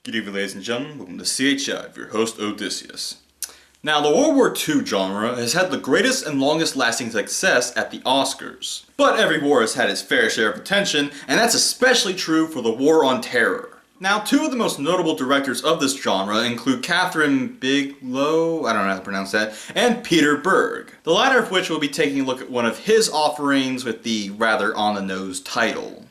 Good evening, ladies and gentlemen. Welcome to CHI, your host Odysseus. Now, the World War II genre has had the greatest and longest lasting success at the Oscars. But every war has had its fair share of attention, and that's especially true for the War on Terror. Now, two of the most notable directors of this genre include Catherine Bigelow, I don't know how to pronounce that, and Peter Berg. The latter of which will be taking a look at one of his offerings with the rather on-the-nose title.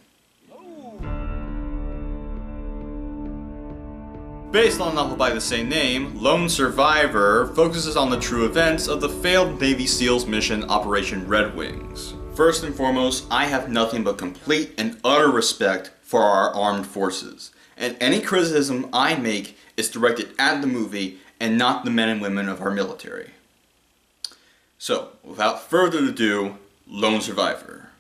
Based on a novel by the same name, Lone Survivor focuses on the true events of the failed Navy SEALs mission Operation Red Wings. First and foremost, I have nothing but complete and utter respect for our armed forces, and any criticism I make is directed at the movie and not the men and women of our military. So, without further ado, Lone Survivor.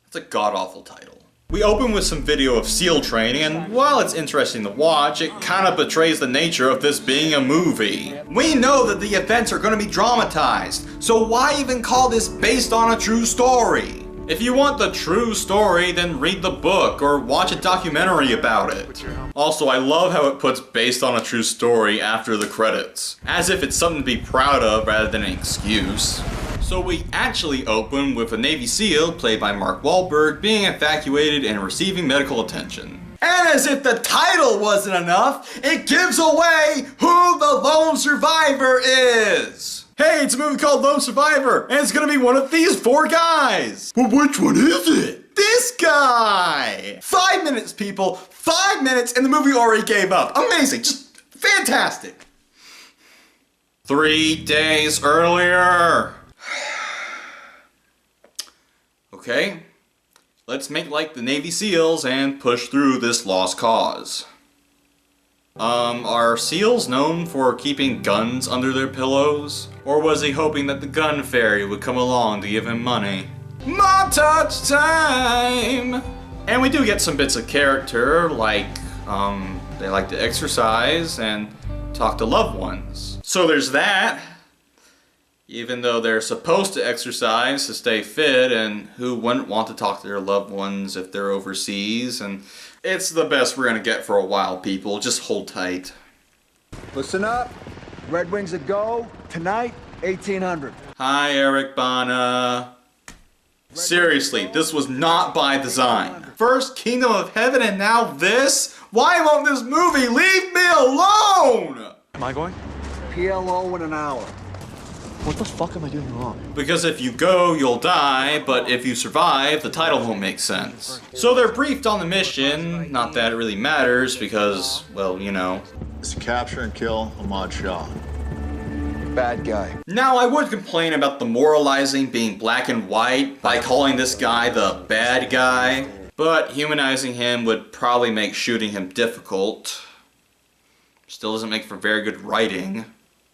That's a god-awful title. We open with some video of SEAL training, and while it's interesting to watch, it kinda betrays the nature of this being a movie. We know that the events are gonna be dramatized, so why even call this based on a true story? If you want the true story, then read the book or watch a documentary about it. Also, I love how it puts based on a true story after the credits, as if it's something to be proud of rather than an excuse. So we actually open with a Navy SEAL, played by Mark Wahlberg, being evacuated and receiving medical attention. And as if the title wasn't enough, it gives away who the Lone Survivor is! Hey, it's a movie called Lone Survivor, and it's gonna be one of these four guys! Well, which one is it? This guy! 5 minutes, people! 5 minutes, and the movie already gave up. Amazing, just fantastic! 3 days earlier. Okay, let's make like the Navy SEALs and push through this lost cause. Are SEALs known for keeping guns under their pillows? Or was he hoping that the gun fairy would come along to give him money? Montage time! And we do get some bits of character, like, they like to exercise and talk to loved ones. So there's that. Even though they're supposed to exercise to stay fit, and who wouldn't want to talk to their loved ones if they're overseas, and it's the best we're gonna get for a while, people. Just hold tight. Listen up. Red Wings a go. Tonight, 1800. Hi, Eric Bana. Seriously, this was not by design. First Kingdom of Heaven and now this? Why won't this movie leave me alone? Am I going? PLO in an hour. What the fuck am I doing wrong? Because if you go, you'll die, but if you survive, the title won't make sense. So they're briefed on the mission, not that it really matters because, well, you know. It's to capture and kill Ahmad Shah. Bad guy. Now, I would complain about the moralizing being black and white by calling this guy the bad guy, but humanizing him would probably make shooting him difficult. Still doesn't make for very good writing.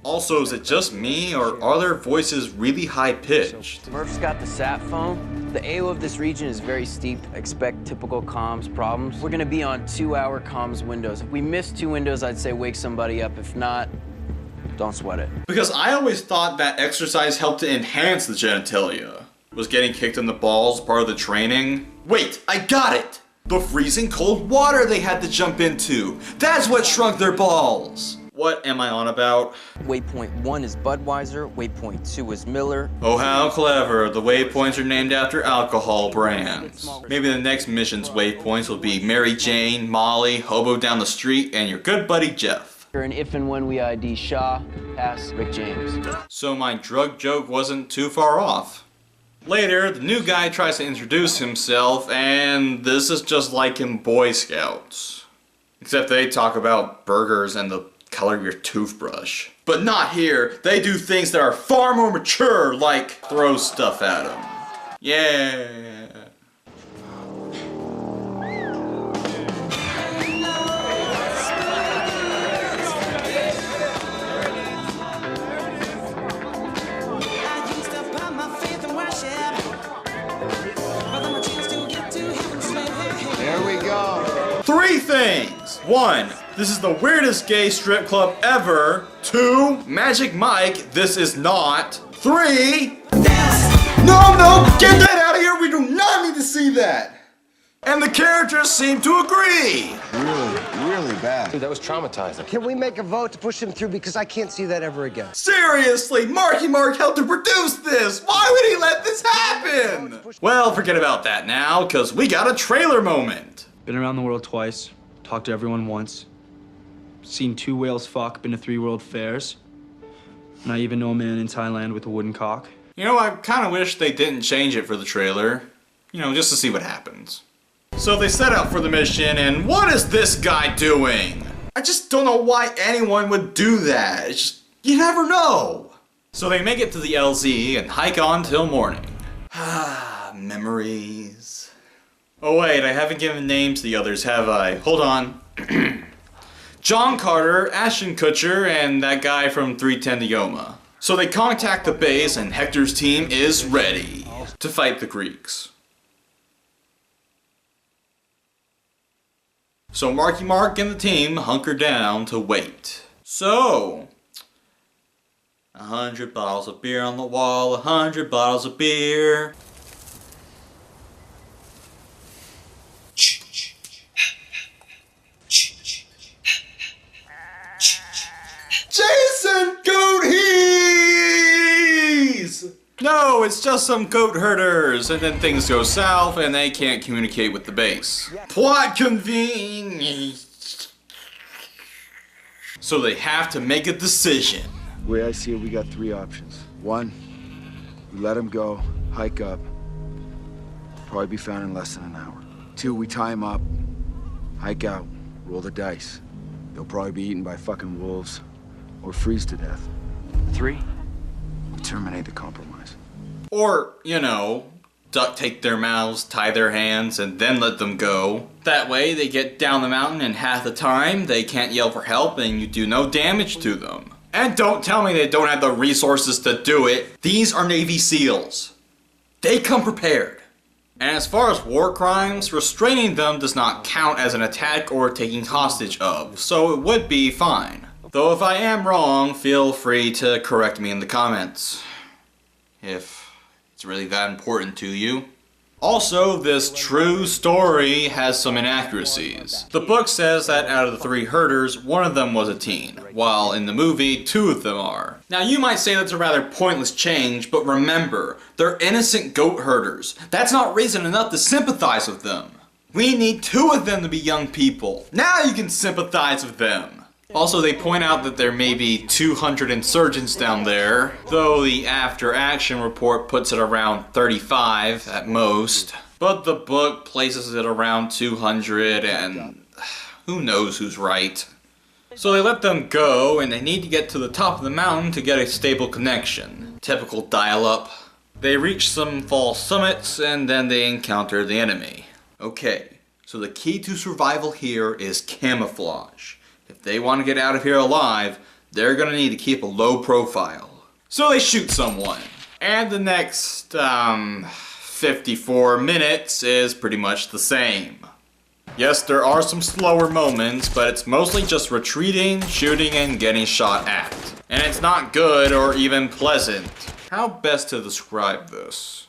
Also, is it just me, or are their voices really high-pitched? Murph's got the sat phone. The AO of this region is very steep. Expect typical comms problems. We're gonna be on 2-hour comms windows. If we miss 2 windows, I'd say wake somebody up. If not, don't sweat it. Because I always thought that exercise helped to enhance the genitalia. Was getting kicked in the balls part of the training? Wait, I got it! The freezing cold water they had to jump into! That's what shrunk their balls! What am I on about? Waypoint 1 is Budweiser, waypoint 2 is Miller. Oh, how clever. The waypoints are named after alcohol brands. Maybe the next mission's waypoints will be Mary Jane, Molly, Hobo down the street, and your good buddy Jeff. And if and when we ID Shaw, pass Rick James. So my drug joke wasn't too far off. Later, the new guy tries to introduce himself, and this is just like in Boy Scouts. Except they talk about burgers and the color of your toothbrush. But not here. They do things that are far more mature, like throw stuff at them. Yeah. There we go. 3 things. 1. This is the weirdest gay strip club ever. 2. Magic Mike, this is not. 3. No, get that out of here! We do not need to see that! And the characters seem to agree! Really? bad. Dude, that was traumatizing. Can we make a vote to push him through? Because I can't see that ever again. Seriously, Marky Mark helped to produce this! Why would he let this happen? Well, forget about that now, because we got a trailer moment. Been around the world twice, talked to everyone once, seen 2 whales fuck, been to 3 world fairs, and I even know a man in Thailand with a wooden cock. You know, I kind of wish they didn't change it for the trailer. You know, just to see what happens. So they set out for the mission, and what is this guy doing? I just don't know why anyone would do that. It's just, you never know. So they make it to the LZ and hike on till morning. Ah, memories. Oh wait, I haven't given names to the others, have I? Hold on. John Carter, Ashton Kutcher, and that guy from 310 to Yoma. So they contact the base, and Hector's team is ready to fight the Greeks. So Marky Mark and the team hunker down to wait. So, 100 bottles of beer on the wall, 100 bottles of beer. Jason Goathees! No, it's just some goat herders, and then things go south and they can't communicate with the base. Plot convenience. So they have to make a decision. The way I see it, we got 3 options. 1, we let him go, hike up. Probably be found in less than an hour. 2, we tie him up, hike out, roll the dice. They'll probably be eaten by fucking wolves or freeze to death. 3. We terminate the compromise. Or, you know, duct tape their mouths, tie their hands, and then let them go. That way they get down the mountain and half the time they can't yell for help and you do no damage to them. And don't tell me they don't have the resources to do it. These are Navy SEALs. They come prepared. And as far as war crimes, restraining them does not count as an attack or taking hostage of, so it would be fine. Though if I am wrong, feel free to correct me in the comments. If it's really that important to you. Also, this true story has some inaccuracies. The book says that out of the 3 herders, one of them was a teen, while in the movie, 2 of them are. Now you might say that's a rather pointless change, but remember, they're innocent goat herders. That's not reason enough to sympathize with them. We need 2 of them to be young people. Now you can sympathize with them. Also, they point out that there may be 200 insurgents down there, though the after-action report puts it around 35 at most. But the book places it around 200, and who knows who's right. So they let them go, and they need to get to the top of the mountain to get a stable connection. Typical dial-up. They reach some false summits, and then they encounter the enemy. Okay, so the key to survival here is camouflage. If they want to get out of here alive, they're gonna need to keep a low profile. So they shoot someone. And the next, 54 minutes is pretty much the same. Yes, there are some slower moments, but it's mostly just retreating, shooting, and getting shot at. And it's not good or even pleasant. How best to describe this?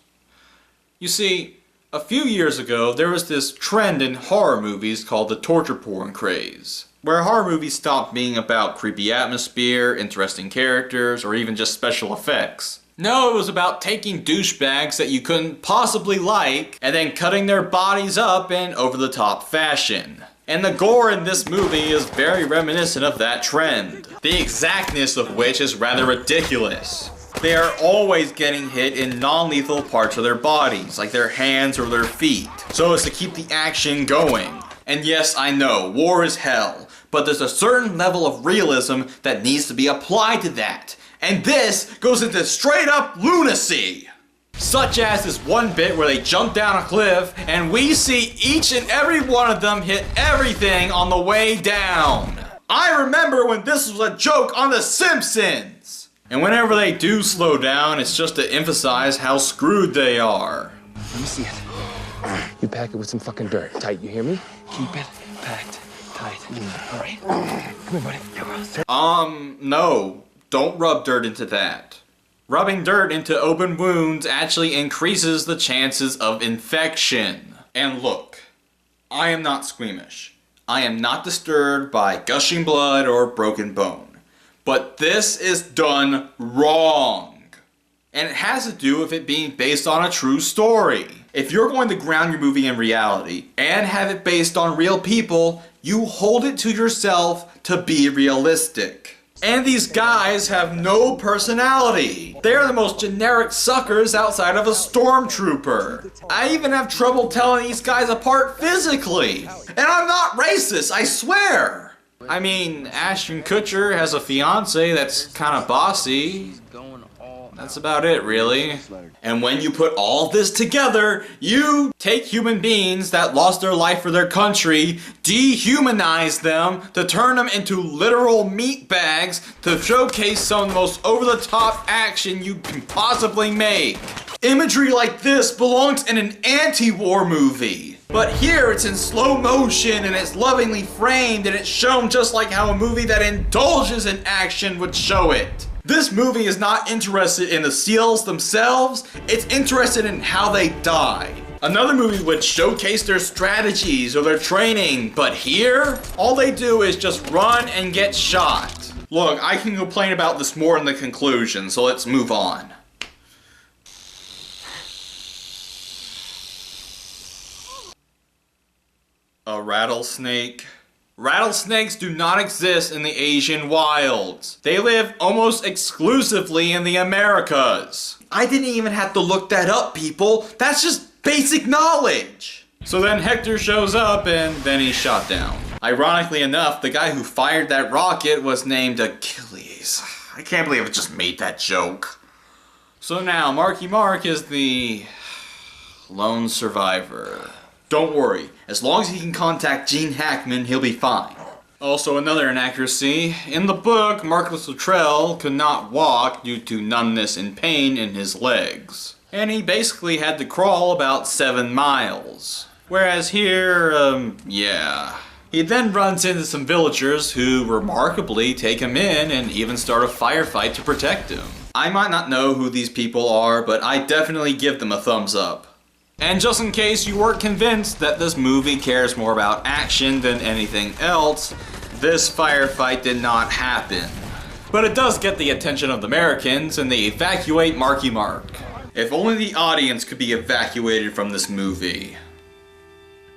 You see, a few years ago, there was this trend in horror movies called the torture porn craze, where horror movies stopped being about creepy atmosphere, interesting characters, or even just special effects. No, it was about taking douchebags that you couldn't possibly like, and then cutting their bodies up in over-the-top fashion. And the gore in this movie is very reminiscent of that trend, the exactness of which is rather ridiculous. They are always getting hit in non-lethal parts of their bodies, like their hands or their feet, so as to keep the action going. And yes, I know, war is hell, but there's a certain level of realism that needs to be applied to that. And this goes into straight up lunacy! Such as this one bit where they jump down a cliff and we see each and every one of them hit everything on the way down. I remember when this was a joke on The Simpsons! And whenever they do slow down, it's just to emphasize how screwed they are. Let me see it. You pack it with some fucking dirt. Tight, you hear me? Keep it packed tight. All right. Come here, buddy. No. Don't rub dirt into that. Rubbing dirt into open wounds actually increases the chances of infection. And look, I am not squeamish. I am not disturbed by gushing blood or broken bone. But this is done wrong. And it has to do with it being based on a true story. If you're going to ground your movie in reality and have it based on real people, you hold it to yourself to be realistic. And these guys have no personality. They're the most generic suckers outside of a stormtrooper. I even have trouble telling these guys apart physically. And I'm not racist, I swear. I mean, Ashton Kutcher has a fiance that's kind of bossy. That's about it, really. And when you put all this together, you take human beings that lost their life for their country, dehumanize them, to turn them into literal meat bags, to showcase some of the most over-the-top action you can possibly make. Imagery like this belongs in an anti-war movie. But here it's in slow motion and it's lovingly framed and it's shown just like how a movie that indulges in action would show it. This movie is not interested in the SEALs themselves, it's interested in how they die. Another movie would showcase their strategies or their training, but here, all they do is just run and get shot. Look, I can complain about this more in the conclusion, so let's move on. A rattlesnake. Rattlesnakes do not exist in the Asian wilds. They live almost exclusively in the Americas. I didn't even have to look that up, people. That's just basic knowledge. So then Hector shows up and then he's shot down. Ironically enough, the guy who fired that rocket was named Achilles. I can't believe I just made that joke. So now Marky Mark is the lone survivor. Don't worry, as long as he can contact Gene Hackman, he'll be fine. Also, another inaccuracy. In the book, Marcus Luttrell could not walk due to numbness and pain in his legs. And he basically had to crawl about 7 miles. Whereas here, yeah. He then runs into some villagers who remarkably take him in and even start a firefight to protect him. I might not know who these people are, but I definitely give them a thumbs up. And just in case you weren't convinced that this movie cares more about action than anything else, this firefight did not happen. But it does get the attention of the Americans and they evacuate Marky Mark. If only the audience could be evacuated from this movie.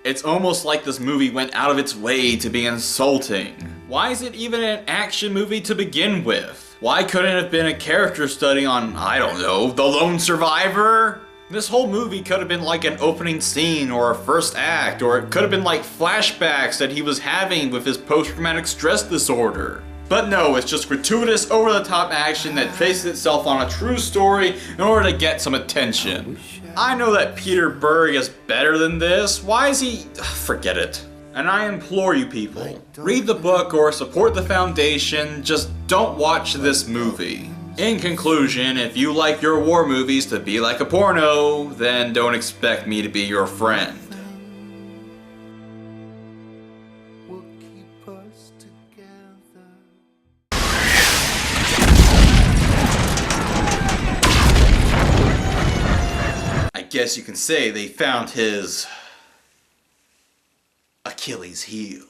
It's almost like this movie went out of its way to be insulting. Why is it even an action movie to begin with? Why couldn't it have been a character study on, I don't know, the lone survivor? This whole movie could have been like an opening scene or a first act, or it could have been like flashbacks that he was having with his post-traumatic stress disorder. But no, it's just gratuitous, over-the-top action that bases itself on a true story in order to get some attention. I know that Peter Berg is better than this. Why is he... Forget it. And I implore you people, read the book or support the foundation, just don't watch this movie. In conclusion, if you like your war movies to be like a porno, then don't expect me to be your friend. I guess you can say they found his Achilles heel.